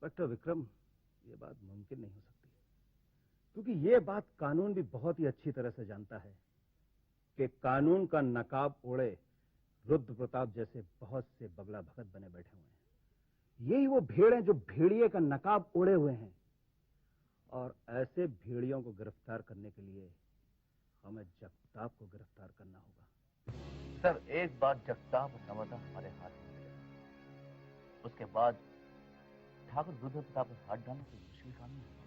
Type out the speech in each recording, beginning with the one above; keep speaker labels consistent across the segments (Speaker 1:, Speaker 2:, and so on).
Speaker 1: Inspector Vikram, ये बात मुमकिन नहीं हो सकती, क्योंकि ये बात कानून भी बहुत ही अच्छी तरह से जानता है कि कानून का नकाब ओढ़े रुद्र प्रताप जैसे बहुत से बगला भगत बने बैठे हुए हैं। यही वो भेड़ हैं जो भेड़िए का नकाब ओढ़े हुए हैं, और ऐसे भेड़ियों को गिरफ्तार करने के लिए हमें जगताप को गिरफ्तार करना होगा।
Speaker 2: सर, एक बार जगताप और नम्रता हमारे हाथ में आ जाए, उसके बाद ठाकुर रुद्र प्रताप पर हाथ डालना कोई मुश्किल काम नहीं होगा।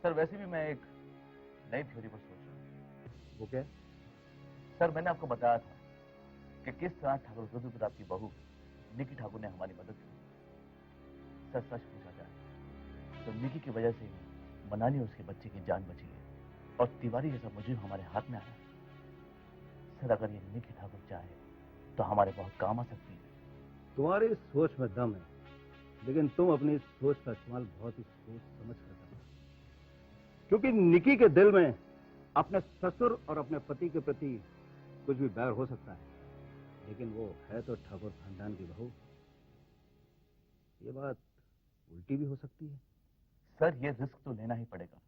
Speaker 2: सर, वैसे भी मैं एक नई थ्योरी पर सोच रहा हूँ।
Speaker 1: वो क्या?
Speaker 2: सर, मैंने आपको बताया था कि किस तरह ठाकुर रुद्र प्रताप की बहू निकी ठाकुर ने हमारी मदद की। सर, सच पूछा जाए तो निकी की वजह से ही मनाली और उसके बच्चे की जान बची है, और तिवारी जैसा मुझे हमारे हाथ में आया। सर, अगर ये निकी ठाकुर चाहे तो हमारे बहुत काम आ सकती है।
Speaker 1: तुम्हारी सोच में दम है, लेकिन तुम अपनी इस सोच का इस्तेमाल बहुत ही सोच समझ कर करना, क्योंकि निकी के दिल में अपने ससुर और अपने पति के प्रति कुछ भी बैर हो सकता है, लेकिन वो है तो ठाकुर खानदान की बहू। ये बात उल्टी भी हो सकती है।
Speaker 2: सर, ये रिस्क तो लेना ही पड़ेगा,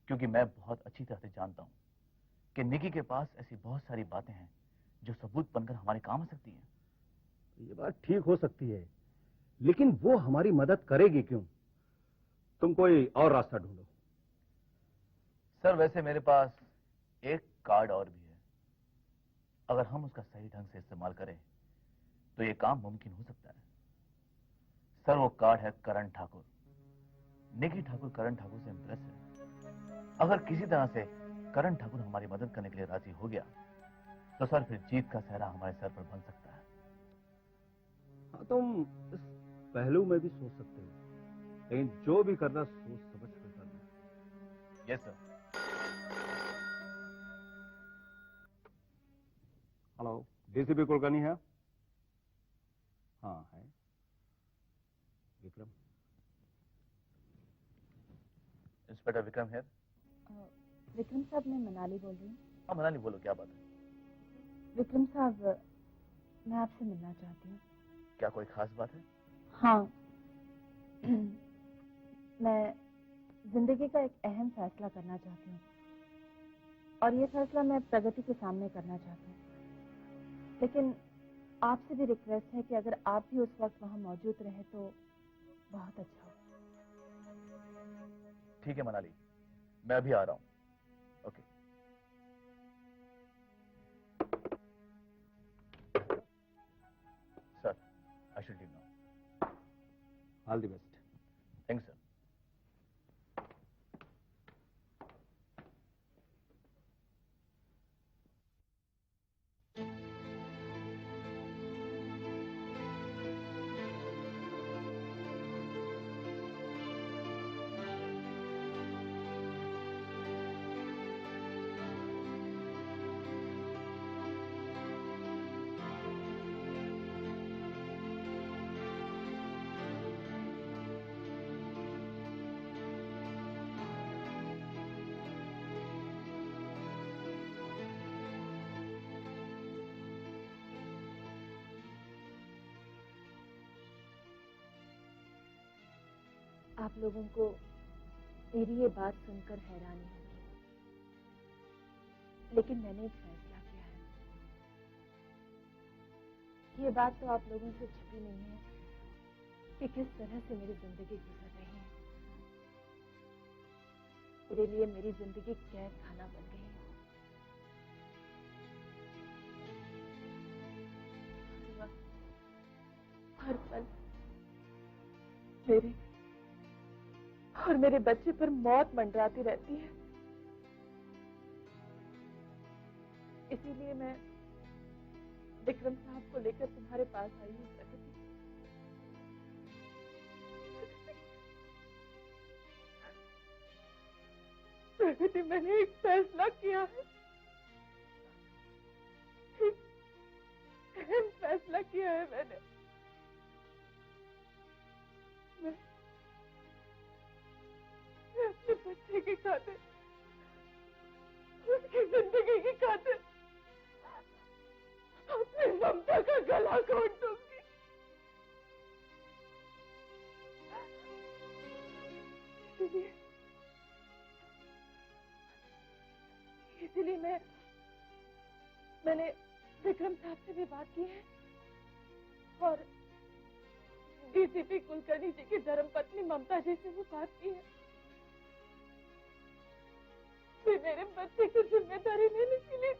Speaker 2: क्योंकि मैं बहुत अच्छी तरह से जानता हूं कि निकी के पास ऐसी बहुत सारी बातें हैं जो सबूत बनकर हमारे काम आ सकती हैं।
Speaker 1: ये बात ठीक हो सकती है, लेकिन वो हमारी मदद करेगी क्यों? तुम कोई और रास्ता ढूंढो।
Speaker 2: सर, वैसे मेरे पास एक कार्ड और भी है। अगर हम उसका सही ढंग से इस्तेमाल करें तो ये काम मुमकिन हो सकता है। सर, वो कार्ड है करण ठाकुर। निकी ठाकुर करण ठाकुर से इंप्रेस है। अगर किसी तरह से करण ठाकुर हमारी मदद करने के लिए राजी हो गया तो सर फिर जीत का सेहरा हमारे सर पर बन सकता है।
Speaker 1: हाँ, तुम इस पहलू में भी सोच सकते हो, लेकिन जो भी करना सोच समझ कर करना।
Speaker 2: Yes sir.
Speaker 1: Hello, DCP Kulkarni है? हाँ है। विक्रम?
Speaker 2: इंस्पेक्टर विक्रम है।
Speaker 3: विक्रम साहब, मैं मनाली बोल रही हूँ।
Speaker 2: हाँ मनाली, बोलो, क्या बात है?
Speaker 3: विक्रम साहब, मैं आपसे मिलना चाहती हूँ।
Speaker 2: क्या कोई खास बात है?
Speaker 3: हाँ। मैं जिंदगी का एक अहम फैसला करना चाहती हूँ, और ये फैसला मैं प्रगति के सामने करना चाहती हूँ, लेकिन आपसे भी रिक्वेस्ट है कि अगर आप भी उस वक्त वहाँ मौजूद रहे तो बहुत अच्छा हो।
Speaker 2: ठीक है मनाली, मैं अभी आ रहा हूँ। Okay. Sir, I should leave now.
Speaker 1: All the best.
Speaker 2: Thanks sir.
Speaker 3: आप लोगों को मेरी ये बात सुनकर हैरानी होगी, लेकिन मैंने एक फैसला किया है। ये बात तो आप लोगों से छिपी नहीं है कि किस तरह से मेरी जिंदगी गुजर रही है। मेरे लिए मेरी जिंदगी कैद खाना बन गई है। हर वक्त, हर पल मेरे और मेरे बच्चे पर मौत मंडराती रहती है। इसीलिए मैं विक्रम साहब को लेकर तुम्हारे पास आई हूँ प्रगति। प्रगति, मैंने एक फैसला किया है, एक फैसला किया है मैंने। मैं अपने बच्चे की खातिर, उसकी जिंदगी की खातिर अपनी ममता का गला घोट दूंगी। इसीलिए मैंने विक्रम साहब से भी बात की है और डीसीपी कुलकर्णी जी की धर्मपत्नी ममता जी से भी बात की है। वे मेरे बच्चे की जिम्मेदारी लेने के लिए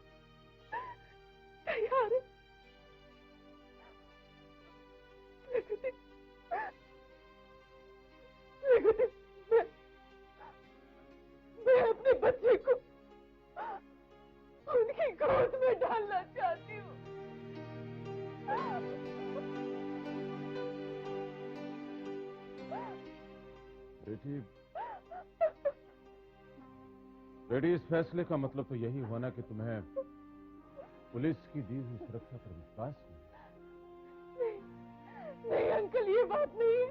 Speaker 3: तैयार है। लेकिन मैं अपने बच्चे को उनकी गोद में डालना चाहती हूँ।
Speaker 4: बेटी, इस फैसले का मतलब तो यही हुआ ना कि तुम्हें पुलिस की दी हुई सुरक्षा पर विश्वास नहीं।
Speaker 3: नहीं अंकल, ये बात नहीं है,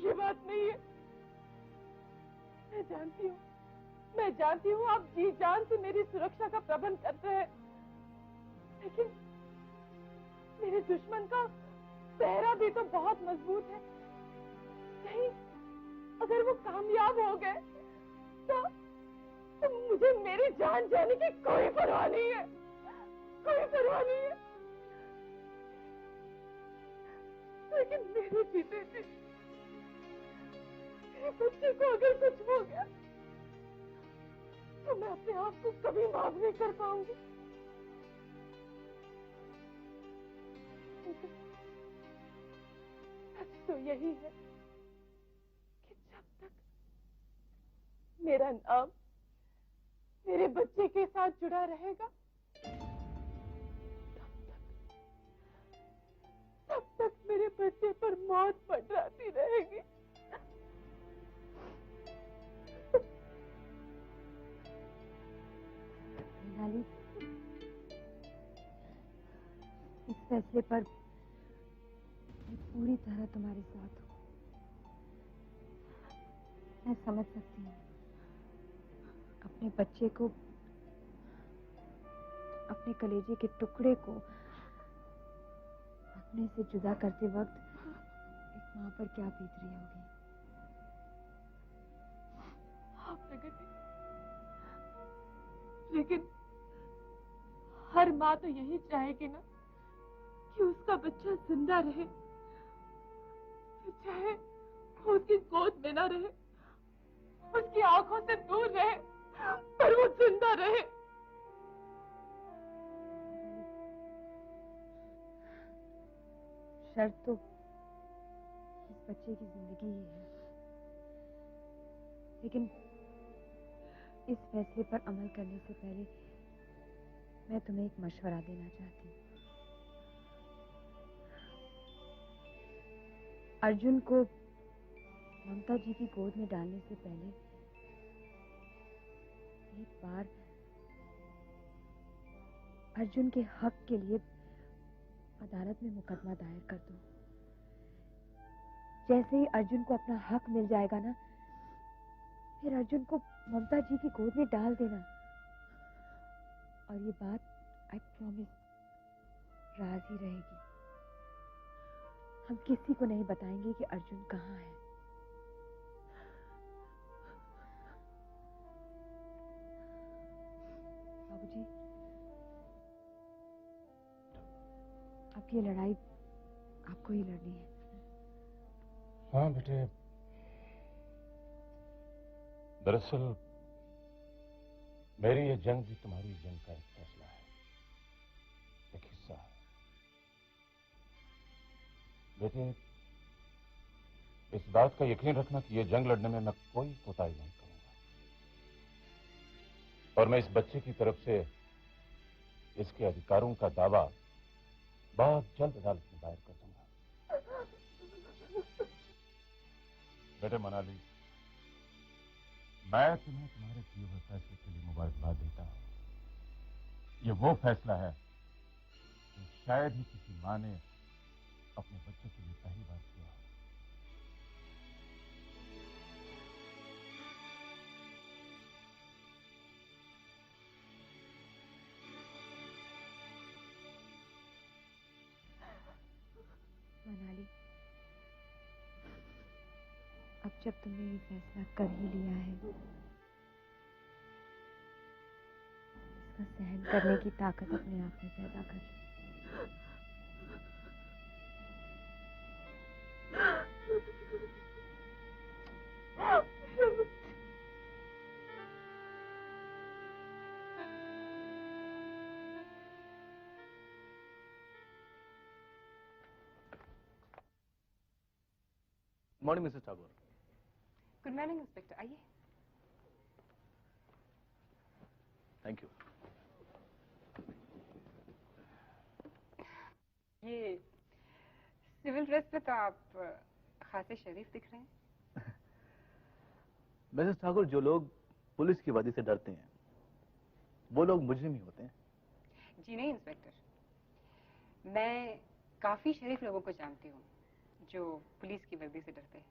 Speaker 3: ये बात नहीं है। मैं जानती हूँ आप जी जान से मेरी सुरक्षा का प्रबंध करते हैं, लेकिन मेरे दुश्मन का पहरा भी तो बहुत मजबूत है। नहीं, अगर वो कामयाब हो गए तो मुझे मेरी जान जाने की कोई परवाह नहीं है, कोई परवाह नहीं है। लेकिन मेरे जीते जी मेरे बच्चे को अगर कुछ हो गया तो मैं अपने आप को कभी माफ नहीं कर पाऊंगी। सच तो यही है कि जब तक मेरा नाम मेरे बच्चे के साथ जुड़ा रहेगा तब तक मेरे बच्चे पर मौत मंडराती रहेगी।
Speaker 5: मृणाली, इस फैसले पर मैं पूरी तरह तुम्हारे साथ हूँ। मैं समझ सकती हूँ अपने बच्चे को, अपने कलेजे के टुकड़े को अपने से जुदा करते वक्त एक माँ पर क्या बीत रही होगी।
Speaker 3: हाँ प्रगति, लेकिन हर माँ तो यही चाहेगी ना कि उसका बच्चा जिंदा रहे, फिर चाहे वो उसकी गोद में ना रहे, उसकी आंखों से दूर रहे, पर वो जिंदा रहे।
Speaker 5: शर्त तो इस बच्चे की जिंदगी ही है, लेकिन इस फैसले पर अमल करने से पहले मैं तुम्हें एक मशवरा देना चाहती हूँ। अर्जुन को ममता जी की गोद में डालने से पहले एक बार अर्जुन के हक के लिए अदालत में मुकदमा दायर कर दो। जैसे ही अर्जुन को अपना हक मिल जाएगा ना, फिर अर्जुन को ममता जी की गोद में डाल देना। और ये बात आई प्रॉमिस राज ही रहेगी। हम किसी को नहीं बताएंगे कि अर्जुन कहाँ है। बाबूजी, अब ये लड़ाई आपको ही लड़नी है।
Speaker 4: हाँ बेटे, दरअसल मेरी ये जंग भी तुम्हारी जंग का एक फैसला है, एक हिस्सा है। बेटे, इस बात का यकीन रखना कि ये जंग लड़ने में मैं कोई कोताही नहीं करूंगा, और मैं इस बच्चे की तरफ से इसके अधिकारों का दावा बहुत जल्द अदालत में दायर कर दूंगा। बेटे मनाली, मैं तुम्हें तुम्हारे किए हुए फैसले के लिए मुबारकबाद देता हूं। ये वो फैसला है जो शायद ही किसी मां ने अपने बच्चे के लिए पहली बार किया हो।
Speaker 5: मनाली, अब जब तुमने ये फैसला कर ही लिया है, इसका सहन करने की ताकत अपने आप में पैदा कर लो।
Speaker 2: Morning Mrs Thakur.
Speaker 6: Good morning inspector, आइए।
Speaker 2: Thank you.
Speaker 6: ये सिविल ड्रेस पे तो आप खासे शरीफ दिख रहे हैं।
Speaker 2: मिसेस ठाकुर, जो लोग पुलिस की वर्दी से डरते हैं वो लोग मुजरिम ही होते हैं।
Speaker 6: जी नहीं इंस्पेक्टर, मैं काफी शरीफ लोगों को जानती हूँ जो पुलिस की वर्दी से डरते हैं।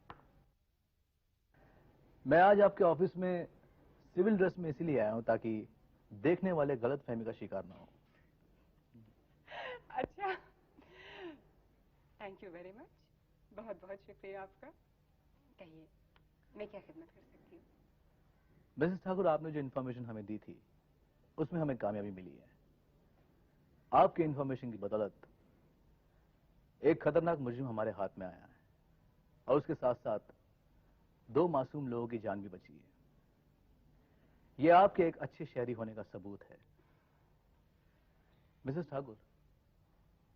Speaker 2: मैं आज आपके ऑफिस में सिविल ड्रेस में इसीलिए आया हूं ताकि देखने वाले गलत फहमी का शिकार ना हो।
Speaker 6: अच्छा, थैंक यू वेरी मच, बहुत बहुत शुक्रिया आपका। कहिए, मैं क्या खिदमत कर सकती हूँ?
Speaker 2: मिसेस ठाकुर, आपने जो इन्फॉर्मेशन हमें दी थी उसमें हमें कामयाबी मिली है। आपके इन्फॉर्मेशन की बदौलत एक खतरनाक मुजरिम हमारे हाथ में आया है और उसके साथ साथ 2 मासूम लोगों की जान भी बची है। यह आपके एक अच्छे शहरी होने का सबूत है। मिसेस ठाकुर,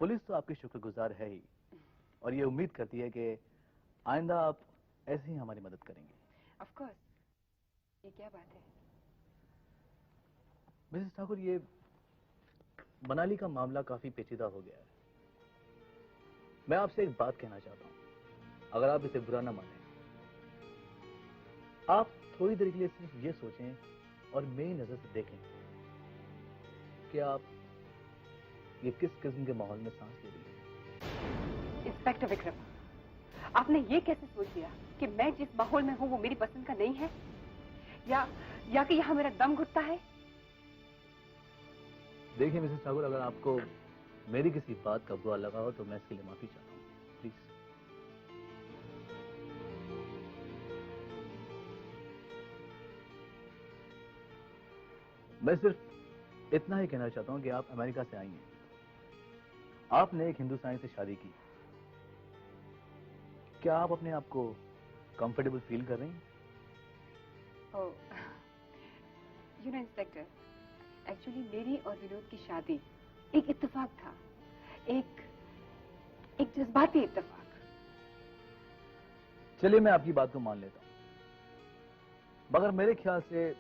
Speaker 2: पुलिस तो आपकी शुक्रगुजार है ही और ये उम्मीद करती है कि आइंदा आप ऐसे ही हमारी मदद करेंगे।
Speaker 6: ऑफ कोर्स, ये क्या बात है?
Speaker 2: मिसेस ठाकुर, ये मनाली का मामला काफी पेचीदा हो गया है। मैं आपसे एक बात कहना चाहता हूं, अगर आप इसे बुरा ना माने। आप थोड़ी देर के लिए सिर्फ ये सोचें और मेरी नजर से देखें कि आप ये किस किस्म के माहौल में सांस ले रही हैं।
Speaker 6: इंस्पेक्टर विक्रम, आपने ये कैसे सोच लिया कि मैं जिस माहौल में हूँ वो मेरी पसंद का नहीं है, या कि यहाँ मेरा दम घुटता है?
Speaker 2: देखिए मिसेस ठाकुर, अगर आपको मेरी किसी बात का बुरा लगा हो तो मैं इसके लिए माफी चाहता हूँ, प्लीज। मैं सिर्फ इतना ही कहना चाहता हूँ कि आप अमेरिका से आई हैं, आपने एक हिंदुस्तानी से शादी की। क्या आप अपने आप को कंफर्टेबल फील कर रही हैं?
Speaker 6: ओह, यू नो इंस्पेक्टर, एक्चुअली मेरी और विनोद की शादी एक इत्तेफाक था, एक जज्बाती इत्तेफाक।
Speaker 2: चलिए, मैं आपकी बात को मान लेता हूं, मगर मेरे ख्याल से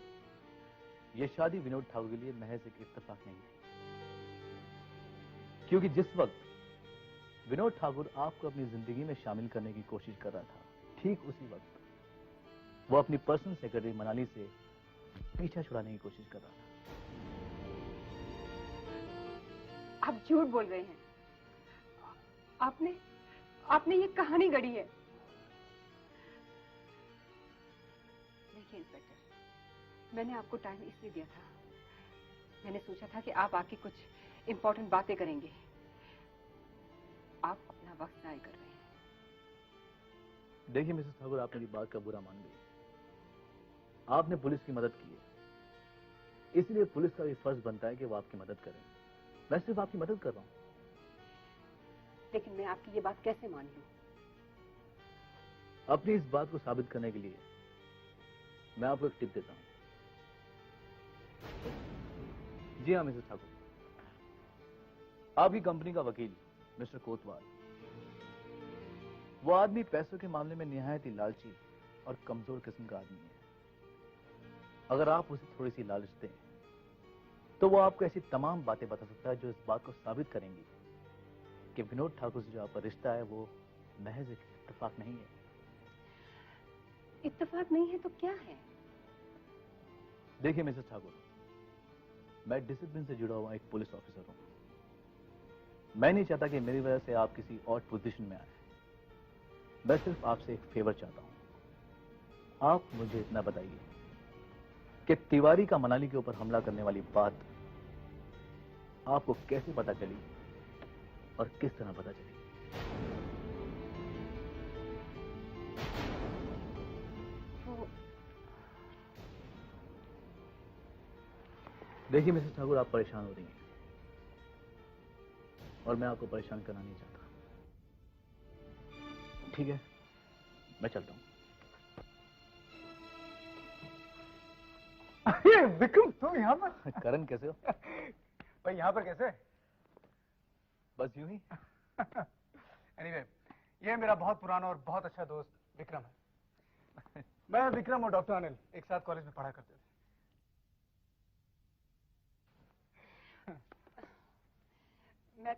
Speaker 2: यह शादी विनोद ठाकुर के लिए महज एक इत्तेफाक नहीं है, क्योंकि जिस वक्त विनोद ठाकुर आपको अपनी जिंदगी में शामिल करने की कोशिश कर रहा था, ठीक उसी वक्त वो अपनी पर्सनल सेक्रेटरी मनाली से पीछा छुड़ाने की कोशिश कर रहा था।
Speaker 6: आप झूठ बोल रहे हैं। आपने ये कहानी गढ़ी है। देखिए इंस्पेक्टर, मैंने आपको टाइम इसलिए दिया था, मैंने सोचा था कि आप आके कुछ इंपॉर्टेंट बातें करेंगे। आप अपना वक्त जाया कर रहे हैं।
Speaker 2: देखिए मिसेस ठाकुर, आप मेरी बात का बुरा मान गई। आपने पुलिस की मदद की है, इसलिए पुलिस का भी फर्ज बनता है कि वो आपकी मदद करे। मैं सिर्फ आपकी मदद कर रहा हूं।
Speaker 6: लेकिन मैं आपकी ये बात कैसे मान लूं?
Speaker 2: अपनी इस बात को साबित करने के लिए मैं आपको एक टिप देता हूं। जी हाँ मिसेस ठाकुर, आपकी कंपनी का वकील मिस्टर कोतवाल, वो आदमी पैसों के मामले में निहायत ही लालची और कमजोर किस्म का आदमी है। अगर आप उसे थोड़ी सी लालच दें तो वो आपको ऐसी तमाम बातें बता सकता है जो इस बात को साबित करेंगी कि विनोद ठाकुर से जो आपका रिश्ता है वो महज एक इत्तेफाक नहीं है।
Speaker 6: इत्तेफाक नहीं है तो क्या है?
Speaker 2: देखिए मिसेस ठाकुर, मैं डिसिप्लिन से जुड़ा हुआ एक पुलिस ऑफिसर हूं। मैं नहीं चाहता कि मेरी वजह से आप किसी और पोजीशन में आए। मैं सिर्फ आपसे एक फेवर चाहता हूं। आप मुझे इतना बताइए कि तिवारी का मनाली के ऊपर हमला करने वाली बात आपको कैसे पता चली और किस तरह पता चली? देखिए मिसेस ठाकुर, आप परेशान हो रही हैं और मैं आपको परेशान करना नहीं चाहता। ठीक है, मैं चलता हूँ।
Speaker 7: अरे विक्रम, तुम यहाँ पर?
Speaker 2: करण कैसे हो?
Speaker 7: भाई यहाँ पर कैसे?
Speaker 2: बस यूं ही।
Speaker 7: एनीवे, ये मेरा बहुत पुराना और बहुत अच्छा दोस्त विक्रम है। मैं विक्रम और डॉक्टर अनिल एक साथ कॉलेज में पढ़ा करते थे।
Speaker 6: मैं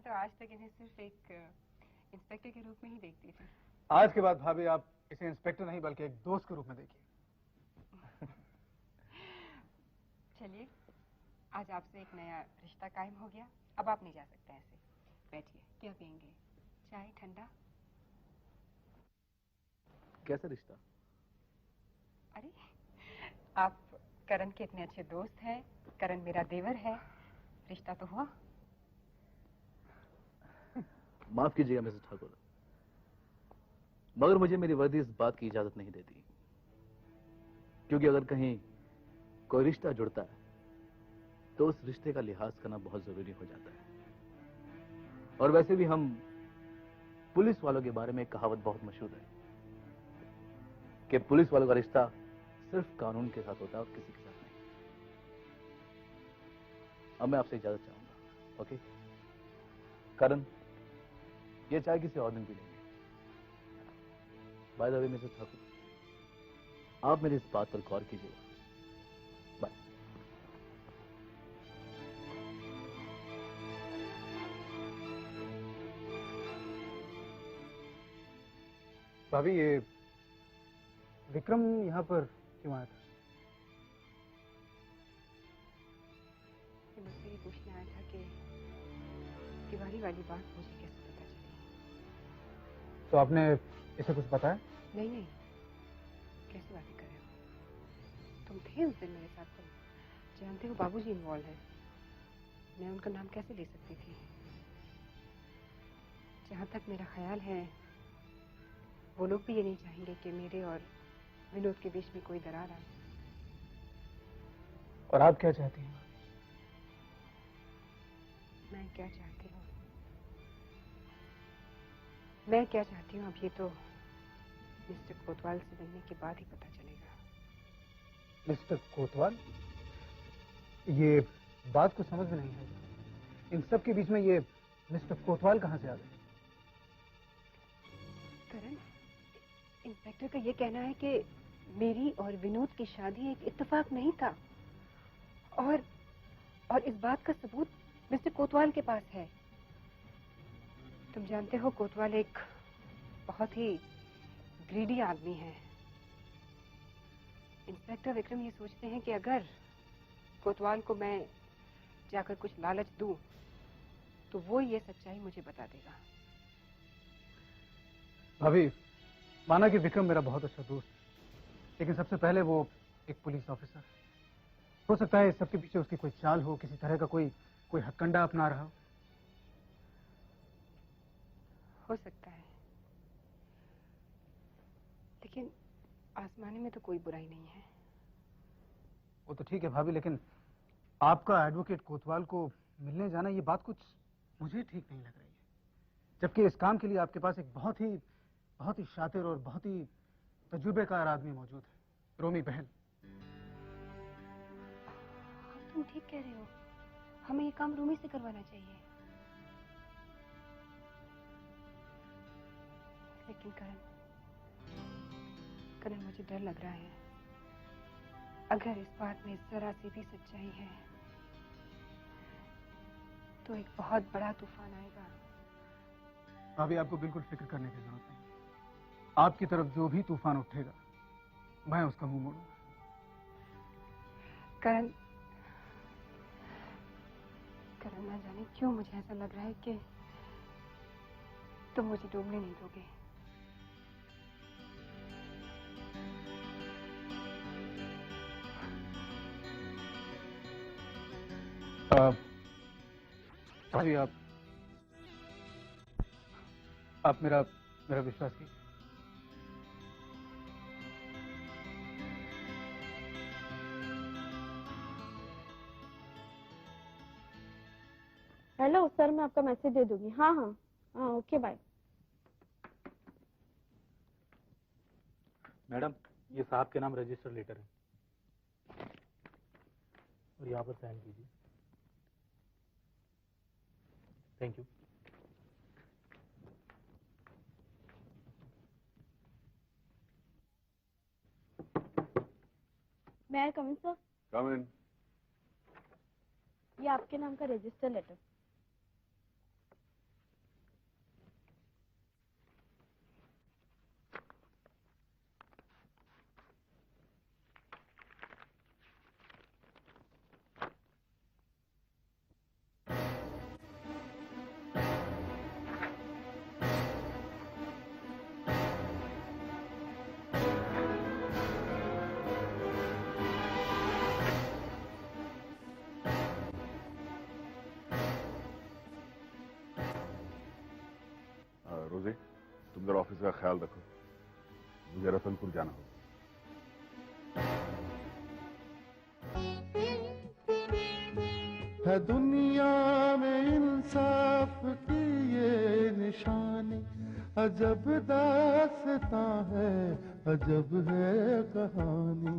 Speaker 6: तो आज तक इन्हें सिर्फ एक इंस्पेक्टर के रूप में ही देखती थी।
Speaker 7: आज के बाद भाभी आप इसे इंस्पेक्टर नहीं बल्कि एक दोस्त के रूप में देखिए।
Speaker 6: चलिए, आज आपसे एक नया रिश्ता कायम हो गया। अब आप नहीं जा सकते ऐसे। बैठिए, क्या पियेंगे? चाय, ठंडा?
Speaker 2: कैसा रिश्ता?
Speaker 6: अरे, आप करण के इतने अच्छे दोस्त हैं, करण मेरा देवर है, रिश्ता तो हुआ।
Speaker 2: माफ कीजिएगा मिसेस ठाकुर, मगर मुझे मेरी वर्दी इस बात की इजाजत नहीं देती, क्योंकि अगर कहीं कोई रिश्ता जुड़ता है तो उस रिश्ते का लिहाज करना बहुत जरूरी हो जाता है। और वैसे भी हम पुलिस वालों के बारे में एक कहावत बहुत मशहूर है कि पुलिस वालों का रिश्ता सिर्फ कानून के साथ होता है और किसी के साथ नहीं। अब मैं आपसे इजाजत चाहूंगा। ओके करण, ये चाय किसी और दिन पी लेंगे। By the way Mrs Thakur, आप मेरी इस बात पर गौर कीजिएगा। बाय।
Speaker 7: भाभी, ये विक्रम यहाँ पर क्यों आया था?
Speaker 6: ये मुझसे ये पूछने आया था कि दिवाली वाली बात मुझे कैसे पता चली।
Speaker 7: तो आपने इसे कुछ बताया?
Speaker 6: नहीं, कैसी बातें कर रहे हो? तुम थे उस दिन मेरे साथ, तुम जानते हो बाबूजी इन्वॉल्व है। मैं उनका नाम कैसे ले सकती थी? जहाँ तक मेरा ख्याल है, वो लोग भी ये नहीं चाहेंगे कि मेरे और विनोद के बीच में कोई दरार आए।
Speaker 7: और आप क्या चाहती हैं?
Speaker 6: मैं क्या चाहती हूँ? मैं क्या चाहती हूँ, अब ये तो मिस्टर कोतवाल से मिलने के बाद ही पता चलेगा।
Speaker 7: मिस्टर कोतवाल? ये बात को समझ में नहीं है। इन सब के बीच में ये मिस्टर कोतवाल कहाँ से आ गए?
Speaker 6: करण, इंस्पेक्टर का ये कहना है कि मेरी और विनोद की शादी एक इत्तेफाक नहीं था, और इस बात का सबूत मिस्टर कोतवाल के पास है। तुम जानते हो कोतवाल एक बहुत ही ग्रीडी आदमी है। इंस्पेक्टर विक्रम ये सोचते हैं कि अगर कोतवाल को मैं जाकर कुछ लालच दूं तो वो ये सच्चाई मुझे बता देगा।
Speaker 7: भाभी, माना कि विक्रम मेरा बहुत अच्छा दोस्त है, लेकिन सबसे पहले वो एक पुलिस ऑफिसर है। हो सकता है इस सबके पीछे उसकी कोई चाल हो, किसी तरह का कोई हथकंडा अपना रहा
Speaker 6: हो सकता है, लेकिन आजमाने में तो कोई बुराई नहीं है।
Speaker 7: वो तो ठीक है भाभी, लेकिन आपका एडवोकेट कोतवाल को मिलने जाना, ये बात कुछ मुझे ठीक नहीं लग रही है। जबकि इस काम के लिए आपके पास एक बहुत ही शातिर और बहुत ही तजुर्बेकार आदमी मौजूद है, रोमी बहल।
Speaker 6: तुम ठीक कह रहे हो, हमें ये काम रोमी से करवाना चाहिए। लेकिन करण, मुझे डर लग रहा है। अगर इस बात में जरा सी भी सच्चाई है तो एक बहुत बड़ा तूफान आएगा।
Speaker 7: भाभी, आपको बिल्कुल फिक्र करने की जरूरत नहीं। आपकी तरफ जो भी तूफान उठेगा, मैं उसका मुंह मोड़ूंगा।
Speaker 6: करण, ना जाने क्यों मुझे ऐसा लग रहा है कि तुम मुझे डूबने नहीं दोगे।
Speaker 7: भाभी, आप मेरा विश्वास कीजिए।
Speaker 3: सर मैं आपका मैसेज दे दूंगी। हाँ हाँ हाँ, ओके बाय।
Speaker 7: मैडम, ये साहब के नाम रजिस्टर लेटर है और यहाँ पर साइन कीजिए। Thank you.
Speaker 3: मैं कम इन सर?
Speaker 8: कम इन।
Speaker 3: ये आपके नाम का रजिस्टर लेटर।
Speaker 8: रोजी, तुम जरा ऑफिस का ख्याल रखो, मुझे रतनपुर जाना होगा।
Speaker 9: है दुनिया में इंसाफ की ये निशानी, अजब दास्तां है, अजब है कहानी।